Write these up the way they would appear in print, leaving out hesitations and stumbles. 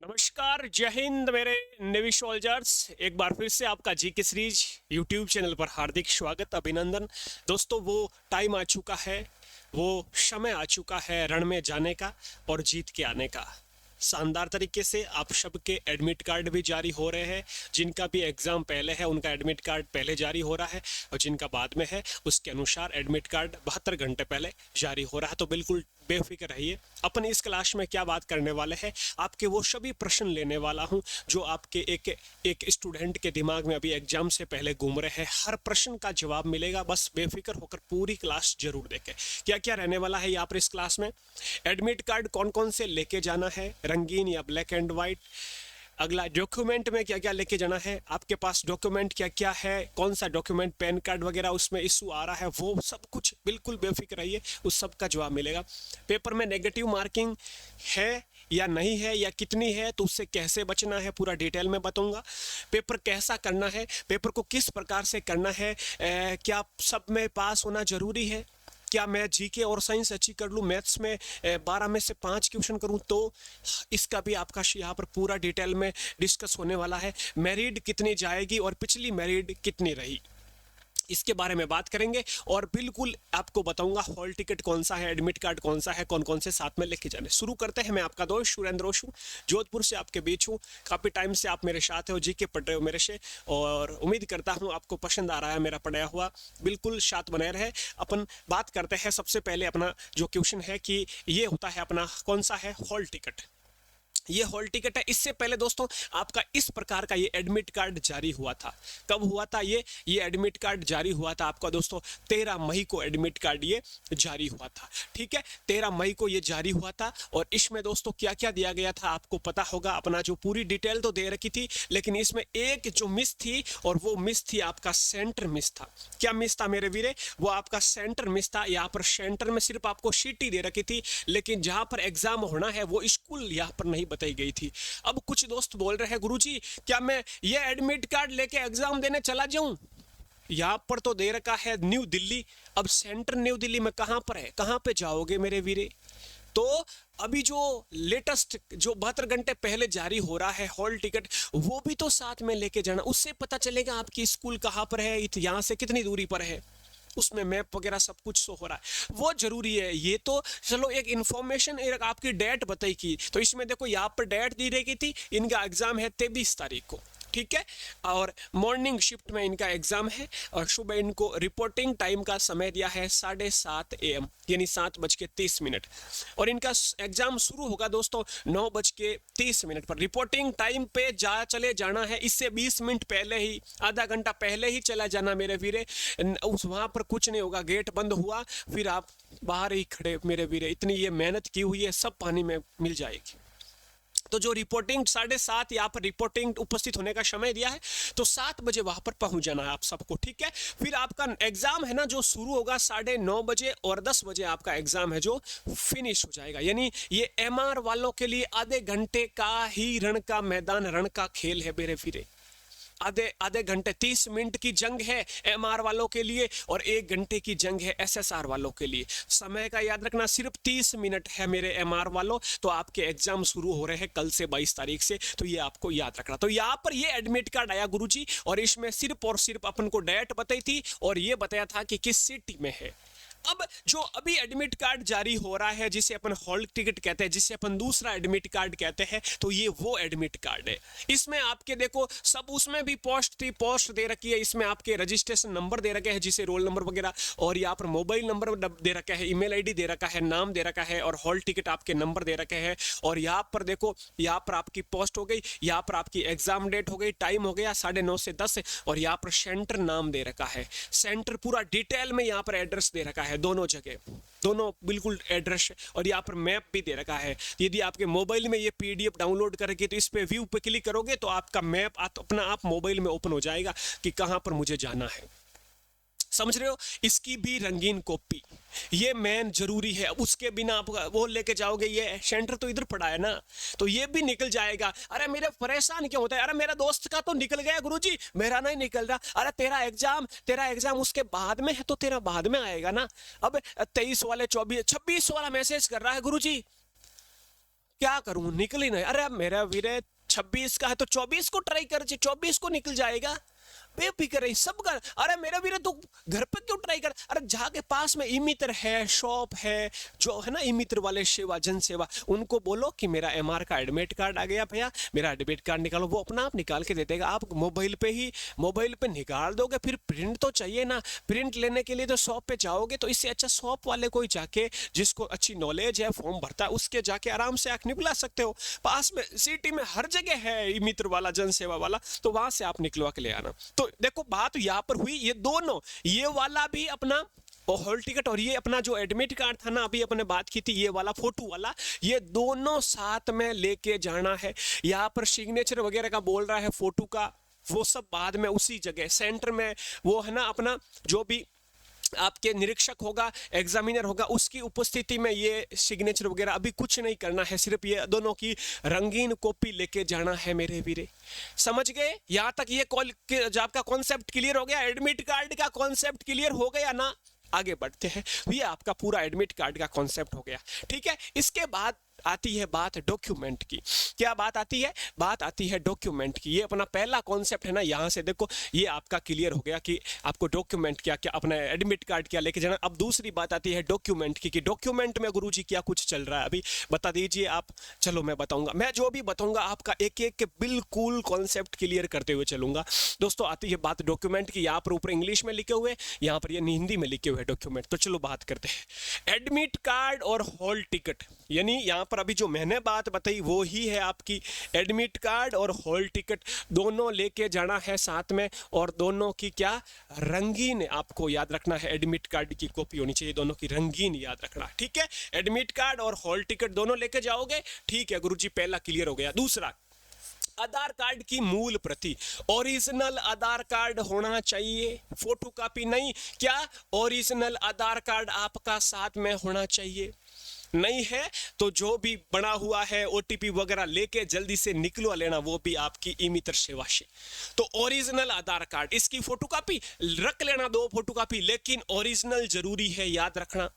नमस्कार, जय हिंद मेरे नेवी सोल्जर्स। एक बार फिर से आपका जी के सीरीज यूट्यूब चैनल पर हार्दिक स्वागत, अभिनंदन। दोस्तों, वो टाइम आ चुका है, वो समय आ चुका है रण में जाने का और जीत के आने का। शानदार तरीके से आप सबके एडमिट कार्ड भी जारी हो रहे हैं। जिनका भी एग्ज़ाम पहले है उनका एडमिट कार्ड पहले जारी हो रहा है, और जिनका बाद में है उसके अनुसार एडमिट कार्ड 72 घंटे पहले जारी हो रहा है। तो बिल्कुल बेफिक्र रहिए। अपन इस क्लास में क्या बात करने वाले हैं, आपके वो सभी प्रश्न लेने वाला हूं जो आपके एक स्टूडेंट के दिमाग में अभी एग्जाम से पहले घूम रहे हैं। हर प्रश्न का जवाब मिलेगा, बस बेफिक्र होकर पूरी क्लास जरूर देखें। क्या क्या रहने वाला है यहाँ पर इस क्लास में, एडमिट कार्ड कौन कौन से लेके जाना है, रंगीन या ब्लैक एंड वाइट। अगला, डॉक्यूमेंट में क्या क्या लेके जाना है, आपके पास डॉक्यूमेंट क्या क्या है, कौन सा डॉक्यूमेंट पैन कार्ड वगैरह उसमें इशू आ रहा है, वो सब कुछ बिल्कुल बेफिक्र रहिए, उस सब का जवाब मिलेगा। पेपर में नेगेटिव मार्किंग है या नहीं है या कितनी है, तो उससे कैसे बचना है पूरा डिटेल में बताऊंगा। पेपर कैसा करना है, पेपर को किस प्रकार से करना है, क्या सब में पास होना जरूरी है, क्या मैं जीके और साइंस अच्छी कर लूँ, मैथ्स में 12 में से 5 क्वेश्चन करूँ, तो इसका भी आपका यहाँ पर पूरा डिटेल में डिस्कस होने वाला है। मेरिट कितनी जाएगी और पिछली मेरिट कितनी रही, इसके बारे में बात करेंगे। और बिल्कुल आपको बताऊंगा हॉल टिकट कौन सा है, एडमिट कार्ड कौन सा है, कौन कौन से साथ में लेके जाने। शुरू करते हैं। मैं आपका दोस्त सुरेंद्र रोशू, जोधपुर से आपके बीच हूँ। काफ़ी टाइम से आप मेरे साथ हो, जीके पढ़ रहे हो मेरे से, और उम्मीद करता हूँ आपको पसंद आ रहा है मेरा पढ़ाया हुआ। बिल्कुल साथ बने रहे। अपन बात करते हैं। सबसे पहले अपना जो क्वेश्चन है कि ये होता है अपना कौन सा है, हॉल टिकट। ये हॉल टिकट है। इससे पहले दोस्तों आपका इस प्रकार का ये एडमिट कार्ड जारी हुआ था। कब हुआ था ये एडमिट कार्ड जारी हुआ था आपका दोस्तों 13 मई को एडमिट कार्ड ये जारी हुआ था। ठीक है, 13 मई को ये जारी हुआ था। और इसमें दोस्तों क्या क्या दिया गया था आपको पता होगा। अपना जो पूरी डिटेल तो दे रखी थी, लेकिन इसमें एक जो मिस थी, और वो मिस थी आपका सेंटर मिस था। क्या मिस था मेरे वीरे, वो आपका सेंटर मिस था। यहाँ पर सेंटर में सिर्फ आपको सीटी दे रखी थी, लेकिन जहां पर एग्जाम होना है वो स्कूल यहाँ पर नहीं बताई गई थी। अब कुछ दोस्त बोल रहे हैं, गुरुजी क्या मैं ये एडमिट कार्ड लेके एग्जाम देने चला जाऊं, यहाँ पर तो दे रखा है न्यू दिल्ली। अब सेंटर न्यू दिल्ली में कहां पर है, कहां पे जाओगे मेरे वीरे। तो अभी जो लेटेस्ट जो 72 घंटे पहले जारी हो रहा है हॉल टिकट, वो भी तो साथ में लेके जाना। उससे पता चलेगा आपकी स्कूल कहां पर है, यहाँ से कितनी दूरी पर है, उसमें मैप वगैरह सब कुछ शो हो रहा है, वो जरूरी है। ये तो चलो एक इंफॉर्मेशन, एक आपकी डेट बताई की, तो इसमें देखो यहाँ पर डेट दी रही थी, इनका एग्जाम है 23 तारीख को। ठीक है, और मॉर्निंग शिफ्ट में इनका एग्जाम है, और सुबह इनको रिपोर्टिंग टाइम का समय दिया है 7:30 AM, यानी 7:30। और इनका एग्जाम शुरू होगा दोस्तों 9:30 पर। रिपोर्टिंग टाइम पे चले जाना है, इससे 20 मिनट पहले ही, आधा घंटा पहले ही चला जाना मेरे वीरे। उस वहां पर कुछ नहीं होगा, गेट बंद हुआ फिर आप बाहर ही खड़े मेरे वीरे। इतनी ये मेहनत की हुई है, सब पानी में मिल जाएगी। तो जो रिपोर्टिंग 7:30 यहाँ पर रिपोर्टिंग उपस्थित होने का समय दिया है, तो 7 बजे वहां पर पहुंच जाना है आप सबको। ठीक है, फिर आपका एग्जाम है ना जो शुरू होगा 9:30 बजे, और 10 बजे आपका एग्जाम है जो फिनिश हो जाएगा। यानी ये MR वालों के लिए आधे घंटे का ही रण का मैदान, रण का खेल है मेरे फिरे। आधे आधे घंटे, 30 मिनट की जंग है MR वालों के लिए, और 1 घंटे की जंग है SSR वालों के लिए। समय का याद रखना, सिर्फ 30 मिनट है मेरे MR वालों। तो आपके एग्जाम शुरू हो रहे हैं कल से 22 तारीख से, तो ये आपको याद रखना। तो यहाँ पर ये एडमिट कार्ड आया गुरुजी, और इसमें सिर्फ और सिर्फ अपन को डेट बताई थी, और ये बताया था कि किस सिटी में है। अब जो अभी एडमिट कार्ड जारी हो रहा है, जिसे अपन हॉल टिकट कहते हैं, जिसे अपन दूसरा एडमिट कार्ड कहते हैं, तो ये वो एडमिट कार्ड है। इसमें आपके देखो सब, उसमें भी पोस्ट थी, पोस्ट दे रखी है, इसमें आपके रजिस्ट्रेशन नंबर दे रखे हैं, जिसे रोल नंबर वगैरह, और यहाँ पर मोबाइल नंबर दे रखा है, ईमेल आईडी दे रखा है, नाम दे रखा है, और हॉल टिकट आपके नंबर दे रखे हैं। और यहाँ पर देखो, यहाँ पर आपकी पोस्ट हो गई, यहाँ पर आपकी एग्जाम डेट हो गई, टाइम हो गया 9:30 से 10, और यहाँ पर सेंटर नाम दे रखा है, सेंटर पूरा डिटेल में, यहाँ पर एड्रेस दे रखा है, दोनों जगह, दोनों बिल्कुल एड्रेस, और यहाँ पर मैप भी दे रखा है। यदि आपके मोबाइल में ये PDF डाउनलोड करके, तो इस पे व्यू पे क्लिक करोगे तो आपका मैप अपना आप मोबाइल में ओपन हो जाएगा कि कहां पर मुझे जाना है। समझ रहे हो, इसकी भी रंगीन कॉपी, ये मेन जरूरी है। अब उसके बिना आप वो लेके जाओगे, ये सेंटर तो इधर पड़ा है ना, तो ये भी निकल जाएगा। अरे मेरे परेशान क्यों होता है, अरे मेरा दोस्त का तो निकल गया गुरुजी, मेरा नहीं निकल रहा। अरे तेरा एग्जाम उसके बाद में है, तो तेरा बाद में आएगा ना। अब 23 वाले 24 26 वाला मैसेज कर रहा है गुरुजी, क्या करूं, निकल ही नहीं। अरे मेरा वीरे 26 का है तो 24 को ट्राई कर, 24 को निकल जाएगा, बेफिक्र रही सबका। अरे मेरा वीरे तो घर पे क्यों ट्राई कर, अरे जाके पास में ई मित्र है, शॉप है, जो है ना ई मित्र वाले सेवा, जन सेवा, उनको बोलो कि मेरा एमआर का एडमिट कार्ड आ गया भैया, मेरा एडमिट कार्ड निकालो, वो अपना आप निकाल के दे देगा। आप मोबाइल पे निकाल दोगे, फिर प्रिंट तो चाहिए ना, प्रिंट लेने के लिए तो शॉप पे जाओगे, तो इससे अच्छा शॉप वाले कोई जाके, जिसको अच्छी नॉलेज है, फॉर्म भरता है, उसके जाके आराम से आंख निकला सकते हो। पास में सिटी में हर जगह है ई मित्र वाला, जन सेवा वाला, तो वहां से आप निकलवा के ले आना। तो देखो बात यहाँ पर हुई, ये दोनों, ये वाला भी अपना हॉल टिकट और ये अपना जो एडमिट कार्ड था ना, अभी अपने बात की थी, ये वाला फोटो वाला, ये दोनों साथ में लेके जाना है। यहाँ पर सिग्नेचर वगैरह का बोल रहा है, फोटो का, वो सब बाद में उसी जगह सेंटर में, वो है ना अपना जो भी आपके निरीक्षक होगा, एग्जामिनर होगा, उसकी उपस्थिति में ये सिग्नेचर वगैरह अभी कुछ नहीं करना है, सिर्फ ये दोनों की रंगीन कॉपी लेके जाना है मेरे वीरे। समझ गए? यहां तक ये जो आपका कॉन्सेप्ट क्लियर हो गया, एडमिट कार्ड का कॉन्सेप्ट क्लियर हो गया ना? आगे बढ़ते हैं। ये आपका पूरा एडमिट कार्ड का कॉन्सेप्ट हो गया, ठीक है। इसके बाद आती है बात डॉक्यूमेंट की। क्या बात आती है? बात आती है डॉक्यूमेंट की। ये अपना पहला कॉन्सेप्ट है ना, यहाँ से देखो ये आपका क्लियर हो गया कि आपको डॉक्यूमेंट क्या क्या, अपना एडमिट कार्ड क्या लेके जाना। अब दूसरी बात आती है डॉक्यूमेंट की, कि डॉक्यूमेंट में गुरुजी क्या कुछ चल रहा है, अभी बता दीजिए आप। चलो मैं बताऊंगा, मैं जो भी बताऊंगा आपका एक एक के बिल्कुल कॉन्सेप्ट क्लियर करते हुए चलूंगा। दोस्तों आती है बात डॉक्यूमेंट की। यहाँ पर ऊपर इंग्लिश में लिखे हुए, यहाँ पर ये हिंदी में लिखे हुए डॉक्यूमेंट। तो चलो बात करते हैं एडमिट कार्ड और हॉल टिकट। यानी यहाँ पर अभी जो मैंने बात बताई वो ही है आपकी, एडमिट कार्ड और हॉल टिकट दोनों लेके जाना है साथ में, और दोनों की क्या, रंगीन आपको याद रखना है। एडमिट कार्ड की कॉपी होनी चाहिए, दोनों की रंगीन याद रखना, ठीक है। एडमिट कार्ड और हॉल टिकट दोनों लेके जाओगे, ठीक है गुरुजी, पहला क्लियर हो गया। दूसरा, आधार कार्ड की मूल प्रति, ओरिजिनल आधार कार्ड होना चाहिए, फोटो कॉपी नहीं। क्या ओरिजिनल आधार कार्ड आपका साथ में होना चाहिए? नहीं है तो जो भी बना हुआ है ओटीपी वगैरह लेके जल्दी से निकलवा लेना, वो भी आपकी ई मित्र सेवा से। तो ओरिजिनल आधार कार्ड, इसकी फोटोकॉपी रख लेना, 2 फोटोकॉपी, लेकिन ओरिजिनल जरूरी है, याद रखना।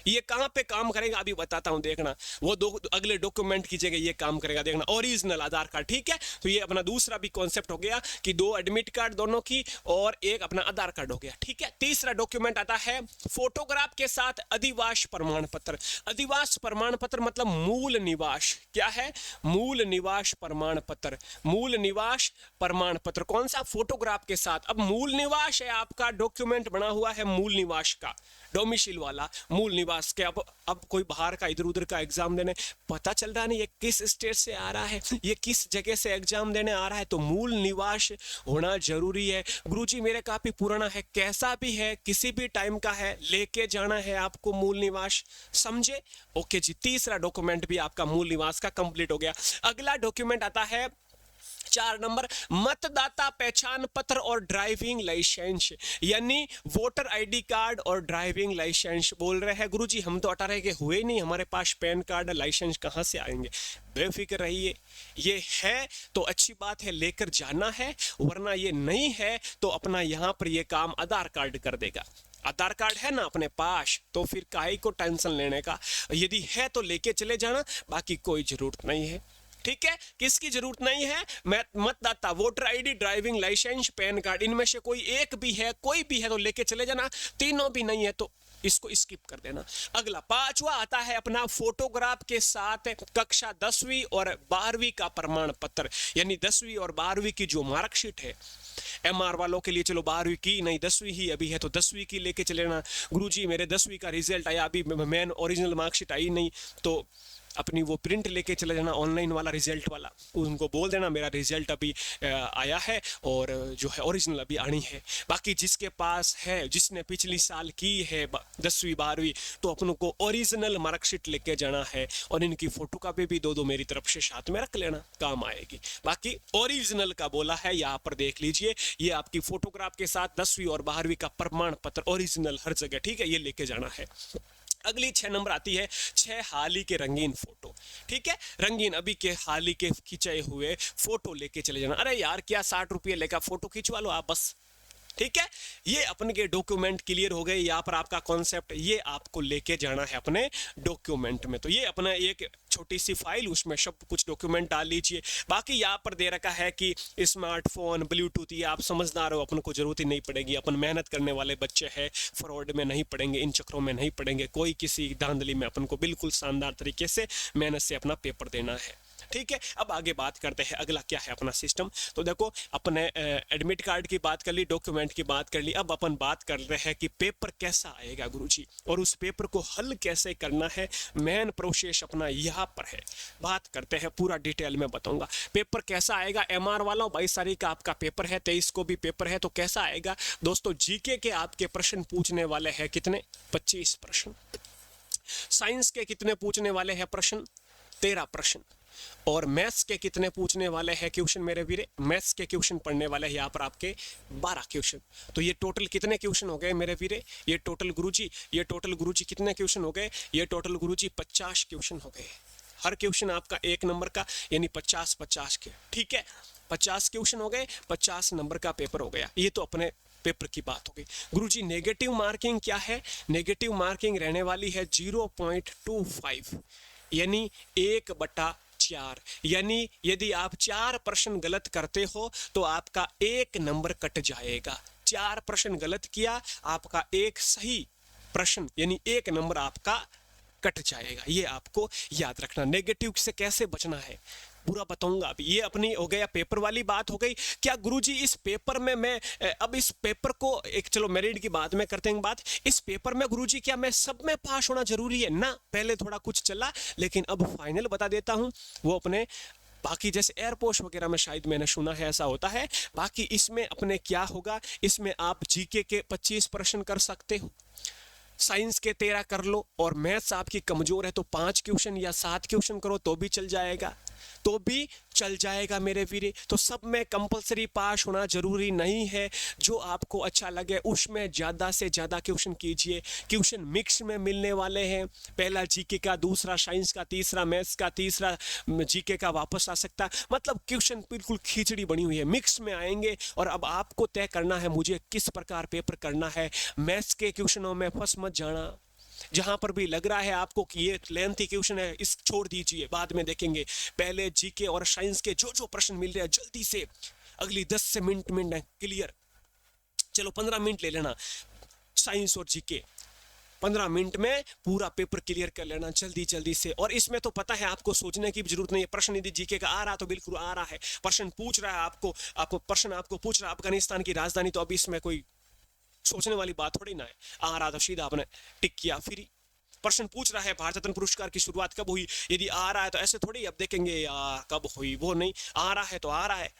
ये कहां पे काम करेगा अभी बताता हूं, देखना। वो दो अगले डॉक्यूमेंट की जगह ये काम करेगा, देखना। ओरिजिनल आधार कार्ड, ठीक है। तो ये अपना दूसरा भी कॉन्सेप्ट हो गया कि 2 एडमिट कार्ड दोनों की और एक अपना आधार कार्ड हो गया, ठीक है। तीसरा डॉक्यूमेंट आता है फोटोग्राफ के साथ अधिवास प्रमाण पत्र। अधिवास प्रमाण पत्र मतलब मूल निवास। क्या है? मूल निवास प्रमाण पत्र। मूल निवास प्रमाण पत्र कौन सा? फोटोग्राफ के साथ। अब मूल निवास है आपका, डॉक्यूमेंट बना हुआ है मूल निवास का, डोमिसाइल वाला मूल निवास के। अब कोई बाहर का इधर उधर का एग्जाम देने, पता चल रहा नहीं ये किस स्टेट से आ रहा है, ये किस जगह से एग्जाम देने आ रहा है, तो मूल निवास होना जरूरी है। गुरुजी मेरे काफी पुराना है, कैसा भी है, किसी भी टाइम का है, लेके जाना है आपको मूल निवास, समझे? ओके जी, तीसरा डॉक्यूमेंट भी आपका मूल निवास का कंप्लीट हो गया। अगला डॉक्यूमेंट आता है 4 नंबर, मतदाता पहचान पत्र और ड्राइविंग लाइसेंस। यानी वोटर आईडी कार्ड और ड्राइविंग लाइसेंस। बोल रहे हैं गुरुजी हम तो 18 के हुए नहीं, हमारे पास पैन कार्ड लाइसेंस कहां से आएंगे? बेफिक्र रहिए, ये है तो अच्छी बात है, लेकर जाना है, वरना ये नहीं है तो अपना यहां पर ये काम आधार कार्ड कर देगा। आधार कार्ड है ना अपने पास, तो फिर काहे को टेंशन लेने का, यदि है तो लेके चले जाना, बाकी कोई जरूरत नहीं है, ठीक है। किसकी जरूरत नहीं है? मतदाता, voter ID, driving licence, PAN card, इनमें से कोई एक भी है, कोई भी है तो लेके चले जाना। तीनों भी नहीं है तो इसको स्किप कर देना। अगला 5वां आता है अपना फोटोग्राफ के साथ कक्षा 10वीं और 12वीं का प्रमाण पत्र। यानी 10वीं और 12वीं की जो मार्कशीट है, एमआर वालों के लिए चलो 12वीं की नहीं, 10वीं ही अभी है तो 10वीं की लेके चले जाना। गुरुजी मेरे 10वीं का रिजल्ट आया, अभी मेन ओरिजिनल मार्कशीट आई नहीं, तो अपनी वो प्रिंट लेके चले जाना, ऑनलाइन वाला रिजल्ट वाला। उनको बोल देना मेरा रिजल्ट अभी आया है और जो है ओरिजिनल अभी आनी है। बाकी जिसके पास है, जिसने पिछली साल की है 10वीं 12वीं, तो अपनों को ओरिजिनल मार्कशीट लेके जाना है, और इनकी फोटो कॉपी भी 2 मेरी तरफ से साथ में रख लेना, काम आएगी। बाकी ओरिजिनल का बोला है, यहाँ पर देख लीजिए, ये आपकी फोटोग्राफ के साथ 10वीं और 12वीं का प्रमाण पत्र, ओरिजिनल हर जगह, ठीक है, ये लेके जाना है। अगली 6 नंबर आती है 6 हाल ही के रंगीन फोटो, ठीक है। रंगीन अभी के हाल ही के खिंचे हुए फोटो लेके चले जाना। अरे यार क्या 60 रुपये लेकर फोटो खिंचवा लो आप, बस ठीक है, ये अपने के डॉक्यूमेंट क्लियर हो गए। यहाँ पर आपका कॉन्सेप्ट ये आपको लेके जाना है अपने डॉक्यूमेंट में। तो ये अपना एक छोटी सी फाइल, उसमें सब कुछ डॉक्यूमेंट डाल लीजिए। बाकी यहाँ पर दे रखा है कि स्मार्टफोन, ब्लूटूथ, ये आप समझदार हो, अपन को जरूरत ही नहीं पड़ेगी। अपन मेहनत करने वाले बच्चे हैं, फ्रॉड में नहीं पड़ेंगे, इन चक्रों में नहीं पड़ेंगे, कोई किसी धांधली में अपन को बिल्कुल शानदार तरीके से मेहनत से अपना पेपर देना है। ठीक है, अब आगे बात करते हैं अगला क्या है अपना सिस्टम। तो देखो, अपने एडमिट कार्ड की बात कर ली, डॉक्यूमेंट की बात कर ली, अब अपन बात कर रहे हैं कि पेपर कैसा आएगा गुरुजी, और उस पेपर को हल कैसे करना है। मेन प्रोसेस अपना यहाँ पर है, बात करते हैं, पूरा डिटेल में बताऊंगा पेपर कैसा आएगा। एमआर वाला 22 तारीख का आपका पेपर है, 23 को भी पेपर है। तो कैसा आएगा दोस्तों, जीके के आपके प्रश्न पूछने वाले हैं कितने, 25 प्रश्न। साइंस के कितने पूछने वाले हैं प्रश्न, 13 प्रश्न। और मैथ्स के कितने पूछने वाले हैं क्वेश्चन मेरे वीरे, मैथ्स के क्वेश्चन पढ़ने वाले हैं यहाँ पर आपके 12 क्वेश्चन। तो ये टोटल कितने क्वेश्चन हो गए मेरे वीरे, ये टोटल गुरुजी कितने क्वेश्चन हो गए, ये टोटल गुरुजी 50 क्वेश्चन हो गए। हर क्वेश्चन आपका 1 नंबर का, यानी 50-50 के। ठीक है, 50 क्वेश्चन हो गए, 50 नंबर का पेपर हो गया। ये तो अपने पेपर की बात हो गई। गुरुजी नेगेटिव मार्किंग क्या है, नेगेटिव मार्किंग रहने वाली है 0.25, यानी 1/4। यानी यदि आप 4 प्रश्न गलत करते हो तो आपका 1 नंबर कट जाएगा। 4 प्रश्न गलत किया, आपका 1 सही प्रश्न यानी 1 नंबर आपका कट जाएगा। ये आपको याद रखना। नेगेटिव से कैसे बचना है पूरा बताऊंगा अभी। ये अपनी हो गया पेपर वाली बात हो गई। क्या गुरुजी इस पेपर में मैं अब इस पेपर को एक, चलो मेरिट की बात में करते हैं बात, इस पेपर में गुरुजी क्या मैं सब में पास होना जरूरी है ना। पहले थोड़ा कुछ चला, लेकिन अब फाइनल बता देता हूं। वो अपने बाकी जैसे एयरपोस्ट वगैरह में शायद मैंने सुना है ऐसा होता है। बाकी इसमें अपने क्या होगा, इसमें आप जीके के 25 प्रश्न कर सकते हो, साइंस के 13 कर लो, और मैथ्स आपकी कमजोर है तो 5 क्वेश्चन या 7 क्वेश्चन करो तो भी चल जाएगा, तो भी चल जाएगा मेरे वीरे। तो सब में कंपलसरी पास होना जरूरी नहीं है। जो आपको अच्छा लगे उसमें ज़्यादा से ज़्यादा क्वेश्चन कीजिए। क्वेश्चन मिक्स में मिलने वाले हैं, पहला जीके का, दूसरा साइंस का, तीसरा मैथ्स का, तीसरा जीके का वापस आ सकता। मतलब क्वेश्चन बिल्कुल खिचड़ी बनी हुई है, मिक्स में आएंगे। और अब आपको तय करना है मुझे किस प्रकार पेपर करना है। मैथ्स के क्वेश्चनों में फंस मत जाना। जहां पर भी लग रहा है आपको कि ये लेंथी क्वेश्चन है, इस छोड़ दीजिए, बाद में देखेंगे। पहले जीके और साइंस के जो जो प्रश्न मिल रहे हैं जल्दी से अगली 10 से मिनट क्लियर, चलो 15 मिनट ले लेना साइंस और जीके, 15 मिनट में पूरा पेपर क्लियर कर लेना जल्दी जल्दी से। और इसमें तो पता है आपको सोचने की भी जरूरत नहीं है। प्रश्न यदि जीके का आ रहा तो बिल्कुल आ रहा है, प्रश्न पूछ रहा है आपको प्रश्न आपको पूछ रहा है अफगानिस्तान की राजधानी, तो अभी इसमें कोई सोचने वाली बात थोड़ी ना है। आ रहा तो सीधा आपने टिक किया। फिर प्रश्न पूछ रहा है भारत रत्न पुरस्कार की शुरुआत कब हुई, यदि आ रहा है तो ऐसे थोड़ी अब देखेंगे यार कब हुई, वो नहीं, आ रहा है तो आ रहा है,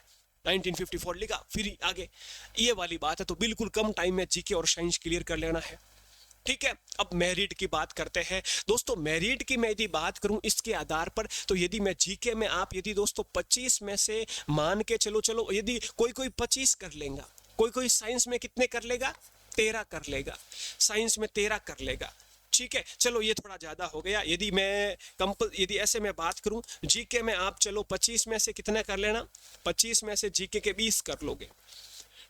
1954 लिखा फिर आगे, ये वाली बात है। तो बिल्कुल कम टाइम में जीके और साइंस क्लियर कर लेना है। ठीक है, अब मेरिट की बात करते हैं दोस्तों। मेरिट की मैं यदि बात करूं इसके आधार पर, तो यदि मैं जीके में आप यदि दोस्तों 25 में से मान के चलो यदि कोई 25 कर लेगा, कोई साइंस में कितने कर लेगा, 13 कर लेगा, साइंस में 13 कर लेगा। ठीक है, चलो ये थोड़ा ज्यादा हो गया। यदि ऐसे मैं बात करूं जीके में, आप चलो 25 में से कितने कर लेना, 25 में से जीके के 20 कर लोगे।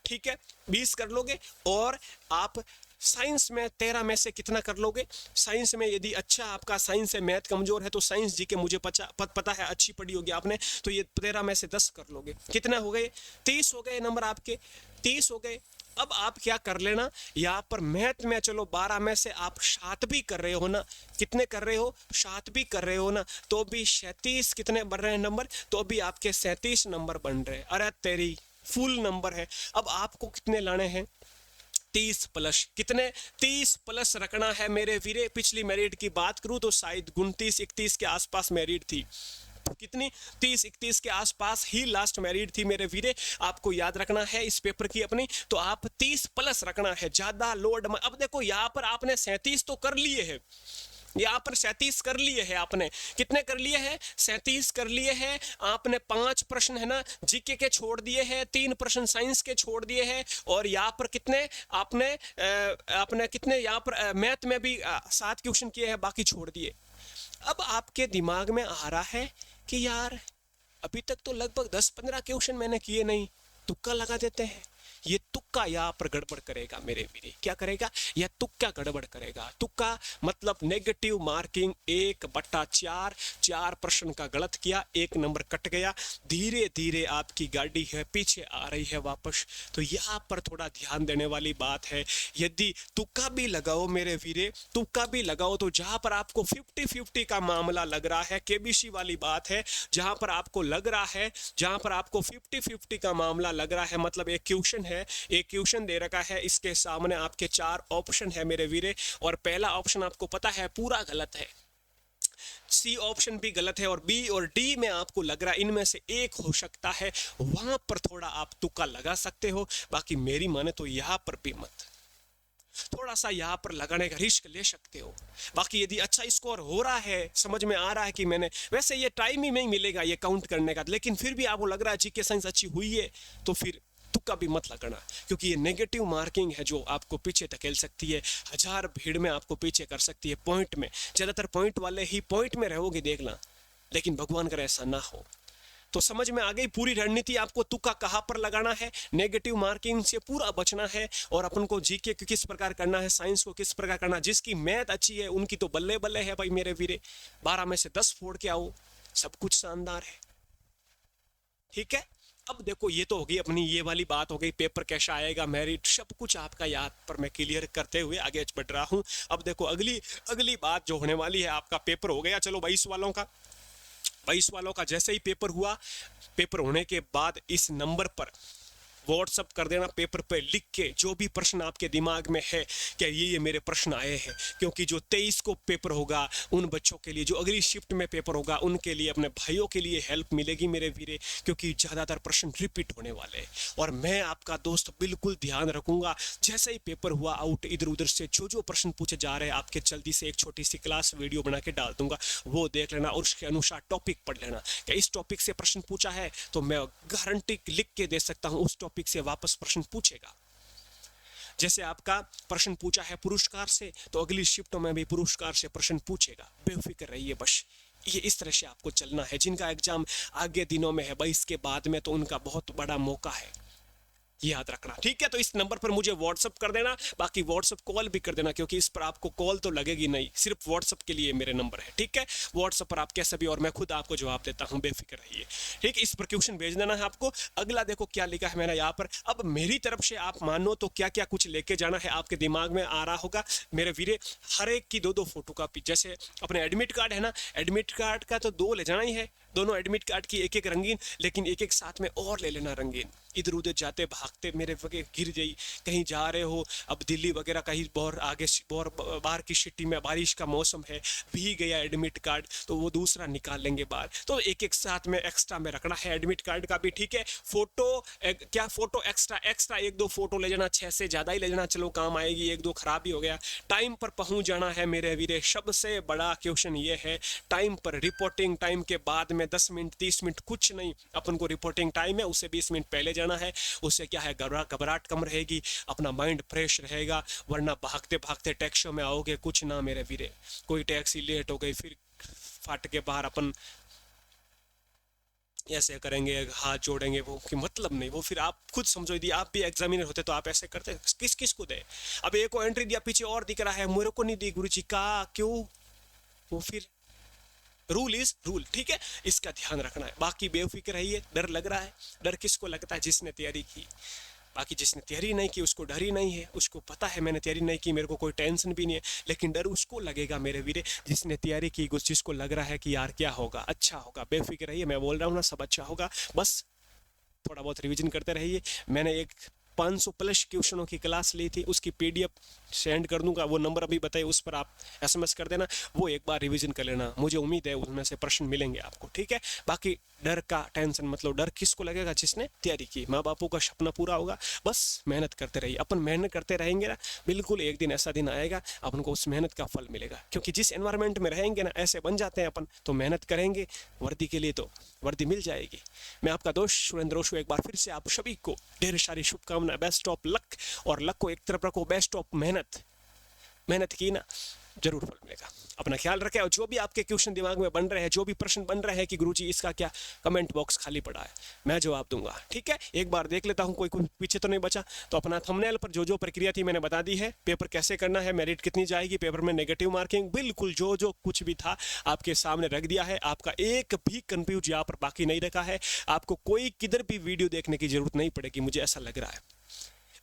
ठीक है, 20 कर लोगे। और आप साइंस में 13 में से कितना कर लोगे, साइंस में यदि अच्छा आपका साइंस है, मैथ कमजोर है, तो साइंस जीके मुझे पता है अच्छी पढ़ी होगी आपने, तो ये 13 में से 10 कर लोगे। कितना हो गए, 30 हो गए नंबर आपके, 30 हो गए। अब आप क्या कर लेना, यहाँ पर मैथ में चलो 12 में से आप 7 भी कर रहे हो ना, कितने कर रहे हो, 7 भी कर रहे हो ना, तो भी 37 कितने बन रहे हैं नंबर, तो भी आपके 37 नंबर बन रहे हैं। अरे तेरी फुल नंबर है। अब आपको कितने लाने हैं, 30 प्लस, कितने 30 प्लस रखना है मेरे वीरे। पिछली मेरिट की बात करूं तो शायद 29-31 के आसपास मेरिट थी, कितनी 30-31 के आसपास ही लास्ट मेरिट थी मेरे वीरे। आपको याद रखना है इस पेपर की अपनी, तो आप 30 प्लस रखना है, ज्यादा लोड। अब देखो यहाँ पर आपने 37 तो कर लिए है, यहाँ पर 37 कर लिए हैं आपने, कितने कर लिए हैं, 37 कर लिए हैं आपने। 5 प्रश्न है ना जीके के छोड़ दिए हैं, 3 प्रश्न साइंस के छोड़ दिए हैं, और यहाँ पर कितने आपने कितने यहाँ पर मैथ में भी 7 क्वेश्चन किए हैं, बाकी छोड़ दिए। अब आपके दिमाग में आ रहा है कि यार अभी तक तो लगभग 10-15 क्वेश्चन मैंने किए नहीं, तुक्का लगा देते हैं। ये तुक्का यहाँ पर गड़बड़ करेगा मेरे वीरे। क्या करेगा? यह तुक्का गड़बड़ करेगा। तुक्का मतलब नेगेटिव मार्किंग 1/4, 4 प्रश्न का गलत किया, 1 नंबर कट गया, धीरे धीरे आपकी गाड़ी है पीछे आ रही है वापस। तो यहाँ पर थोड़ा ध्यान देने वाली बात है। यदि तुक्का भी लगाओ मेरे वीरे, तुक्का भी लगाओ, तो जहां पर आपको 50-50 का मामला लग रहा है, केबीसी वाली बात है, जहां पर आपको लग रहा है, जहां पर आपको 50-50 का मामला लग रहा है, मतलब एक क्वेश्चन है, एक क्वेश्चन दे रखा है, इसके सामने आपके 4 ऑप्शन है मेरे वीरे, और पहला ऑप्शन आपको पता है पूरा गलत है, सी ऑप्शन भी गलत है, और बी और डी में आपको लग रहा है इनमें से एक हो सकता है, वहां पर थोड़ा आप तुक्का लगा सकते हो। बाकी मेरी माने तो यहां पर भी मत, थोड़ा सा यहाँ पर लगाने का रिस्क ले सकते हो। बाकी यदि अच्छा स्कोर हो रहा है, समझ में आ रहा है कि मैंने, वैसे ये टाइम ही नहीं मिलेगा ये काउंट करने का, लेकिन फिर भी आपको लग रहा है जीके साइंस अच्छी हुई है, तो फिर तुक्का भी मत लगाना, क्योंकि ये नेगेटिव मार्किंग है जो आपको पीछे धकेल सकती है, हजार भीड़ में आपको पीछे कर सकती है। पॉइंट में ज्यादातर पॉइंट वाले ही पॉइंट में रहोगे देखना, लेकिन भगवान करे ऐसा ना हो। तो समझ में आ गई पूरी रणनीति, आपको तुक्का कहां पर लगाना है, नेगेटिव मार्किंग से पूरा बचना है, और अपन को जीके को किस प्रकार करना है, साइंस को किस प्रकार करना है। जिसकी मैथ अच्छी है उनकी तो बल्ले बल्ले है भाई मेरे वीरे, 12 में से 10 फोड़ के आओ, सब कुछ शानदार है। ठीक है, अब देखो ये तो होगी अपनी ये वाली बात हो गई, पेपर कैसा आएगा, मेरिट, सब कुछ आपका याद पर मैं क्लियर करते हुए आगे बढ़ रहा हूं। अब देखो अगली बात जो होने वाली है, आपका पेपर हो गया, चलो 22 वालों का, 22 वालों का जैसे ही पेपर हुआ, पेपर होने के बाद इस नंबर पर व्हाट्सअप कर देना, पेपर पे लिख के जो भी प्रश्न आपके दिमाग में है, क्या ये मेरे प्रश्न आए हैं, क्योंकि जो 23 को पेपर होगा उन बच्चों के लिए, जो अगली शिफ्ट में पेपर होगा उनके लिए, अपने भाइयों के लिए हेल्प मिलेगी मेरे वीरे, क्योंकि ज़्यादातर प्रश्न रिपीट होने वाले हैं। और मैं आपका दोस्त बिल्कुल ध्यान रखूंगा, जैसे ही पेपर हुआ आउट, इधर उधर से जो प्रश्न पूछे जा रहे हैं आपके, जल्दी से एक छोटी सी क्लास वीडियो बना के डाल दूंगा, वो देख लेना और उसके अनुसार टॉपिक पढ़ लेना। क्या इस टॉपिक से प्रश्न पूछा है, तो मैं गारंटी लिख के दे सकता हूँ उस टॉपिक से वापस प्रश्न पूछेगा। जैसे आपका प्रश्न पूछा है पुरस्कार से, तो अगली शिफ्टों में भी पुरस्कार से प्रश्न पूछेगा। बेफिक्र रहिए, बस ये इस तरह से आपको चलना है। जिनका एग्जाम आगे दिनों में है 22 के बाद में, तो उनका बहुत बड़ा मौका है, याद रखना। ठीक है, तो इस नंबर पर मुझे व्हाट्सअप कर देना, बाकी व्हाट्सअप कॉल भी कर देना, क्योंकि इस पर आपको कॉल तो लगेगी नहीं, सिर्फ व्हाट्सअप के लिए मेरे नंबर है। ठीक है, व्हाट्सअप पर आप कैसे भी, और मैं खुद आपको जवाब देता हूं, बेफिक्र रहिए। ठीक, इस पर क्वेश्चन भेज देना है आपको। अगला देखो क्या लिखा है मैंने यहाँ पर, अब मेरी तरफ से आप मानो तो क्या क्या कुछ लेके जाना है, आपके दिमाग में आ रहा होगा मेरे वीरे। हर एक की 2-2 फोटो कॉपी, जैसे अपने एडमिट कार्ड है ना, एडमिट कार्ड का तो 2 ले जाना ही है, दोनों एडमिट कार्ड की 1-1 रंगीन, लेकिन 1-1 साथ में और ले लेना रंगीन। इधर उधर जाते भागते मेरे वगैरह गिर जाई, कहीं जा रहे हो, अब दिल्ली वगैरह कहीं बहुत आगे, बहुत बाहर की सिटी में बारिश का मौसम है, भीग गया एडमिट कार्ड, तो वो दूसरा निकाल लेंगे बाहर। तो 1-1 साथ में एक्स्ट्रा में रखना है एडमिट कार्ड का भी। ठीक है, फोटो क्या, फोटो एक्स्ट्रा 1-2 फोटो ले जाना, 6 से ज़्यादा ही ले जाना, चलो काम आएगी, 1-2 खराब ही हो गया। टाइम पर पहुंच जाना है मेरे वीरे, सबसे बड़ा क्वेश्चन ये है, टाइम पर रिपोर्टिंग टाइम के बाद में 10 मिनट 30 मिनट कुछ नहीं, अपन को रिपोर्टिंग टाइम है उससे 20 मिनट पहले जाना है। उससे क्या है, घबराहट कम रहेगी, अपना माइंड फ्रेश रहेगा, वरना भागते भागते टैक्सियों में आओगे कुछ ना मेरे वीरे, कोई टैक्सी लेट हो गई, फिर फाट के बाहर अपन ऐसे करेंगे, हाथ जोड़ेंगे, वो कि मतलब नहीं, वो फिर आप खुद समझो, यदि आप भी एग्जामिनर होते तो आप ऐसे करते, किस को दे। अब एक को एंट्री दिया, पीछे और दिख रहा है, मेरे को नहीं दी गुरुजी का, क्यों, वो फिर रूल इज रूल। ठीक है, इसका ध्यान रखना है। बाकी बेफिक्र रहिए, डर लग रहा है, डर किसको लगता है, जिसने तैयारी की। बाकी जिसने तैयारी नहीं की उसको डर ही नहीं है, उसको पता है मैंने तैयारी नहीं की, मेरे को कोई टेंशन भी नहीं है, लेकिन डर उसको लगेगा मेरे वीरे जिसने तैयारी की, जिसको लग रहा है कि यार क्या होगा, अच्छा होगा। बेफिक्र रहिए, मैं बोल रहा हूँ ना, सब अच्छा होगा, बस थोड़ा बहुत रिवीजन करते रहिए। मैंने एक 500+ क्वेश्चनों की क्लास ली थी, उसकी PDF सेंड कर दूंगा, वो नंबर अभी बताइए, उस पर आप SMS कर देना, वो एक बार रिवीजन कर लेना, मुझे उम्मीद है उसमें से प्रश्न मिलेंगे आपको। ठीक है, बाकी डर का टेंशन मतलब, डर किसको लगेगा, जिसने तैयारी की। माँ बापों का सपना पूरा होगा, बस मेहनत करते रहिए। अपन मेहनत करते रहेंगे ना, बिल्कुल एक दिन ऐसा दिन आएगा अपन को उस मेहनत का फल मिलेगा, क्योंकि जिस एनवायरनमेंट में रहेंगे ना, ऐसे बन जाते हैं अपन, तो मेहनत करेंगे वर्दी के लिए तो वर्दी मिल जाएगी। मैं आपका दोस्त सुरेंद्र ओशो एक बार फिर से आप सभी को ढेर सारी शुभकामनाएं, बेस्ट ऑफ लक, और लक को एक तरफ रखो, बेस्ट ऑफ मेहनत। मेहनत की ना जरूर फल मिलेगा। अपना ख्याल रखें, और जो भी आपके क्वेश्चन दिमाग में बन रहे हैं, जो भी प्रश्न बन रहे हैं कि गुरुजी इसका क्या, कमेंट बॉक्स खाली पड़ा है, मैं जवाब दूंगा। ठीक है, एक बार देख लेता हूं कोई पीछे तो नहीं बचा। तो अपना थंबनेल पर जो जो प्रक्रिया थी मैंने बता दी है। पेपर कैसे करना है, मेरिट कितनी जाएगी, पेपर में नेगेटिव मार्किंग, बिल्कुल जो जो कुछ भी था आपके सामने रख दिया है। आपका एक भी कंफ्यूज यहाँ पर बाकी नहीं रखा है। आपको कोई किधर भी वीडियो देखने की जरूरत नहीं पड़ेगी, मुझे ऐसा लग रहा है।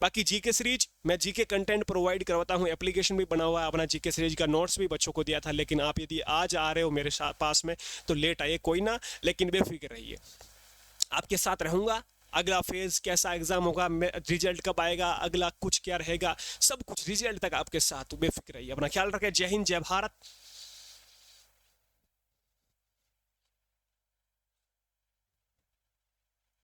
बाकी जीके सीरीज मैं जीके कंटेंट प्रोवाइड करवाता हूं, एप्लीकेशन भी बना हुआ है अपना। जीके सीरीज का नोट्स भी बच्चों को दिया था, लेकिन आप यदि आज आ रहे हो मेरे पास में तो लेट आइए, कोई ना, लेकिन बेफिक्र रहिए, आपके साथ रहूंगा। अगला फेज कैसा एग्जाम होगा, रिजल्ट कब आएगा, अगला कुछ क्या रहेगा, सब कुछ रिजल्ट तक आपके साथ, बेफिक्र रहिए। अपना ख्याल रखें। जय हिंद, जय भारत।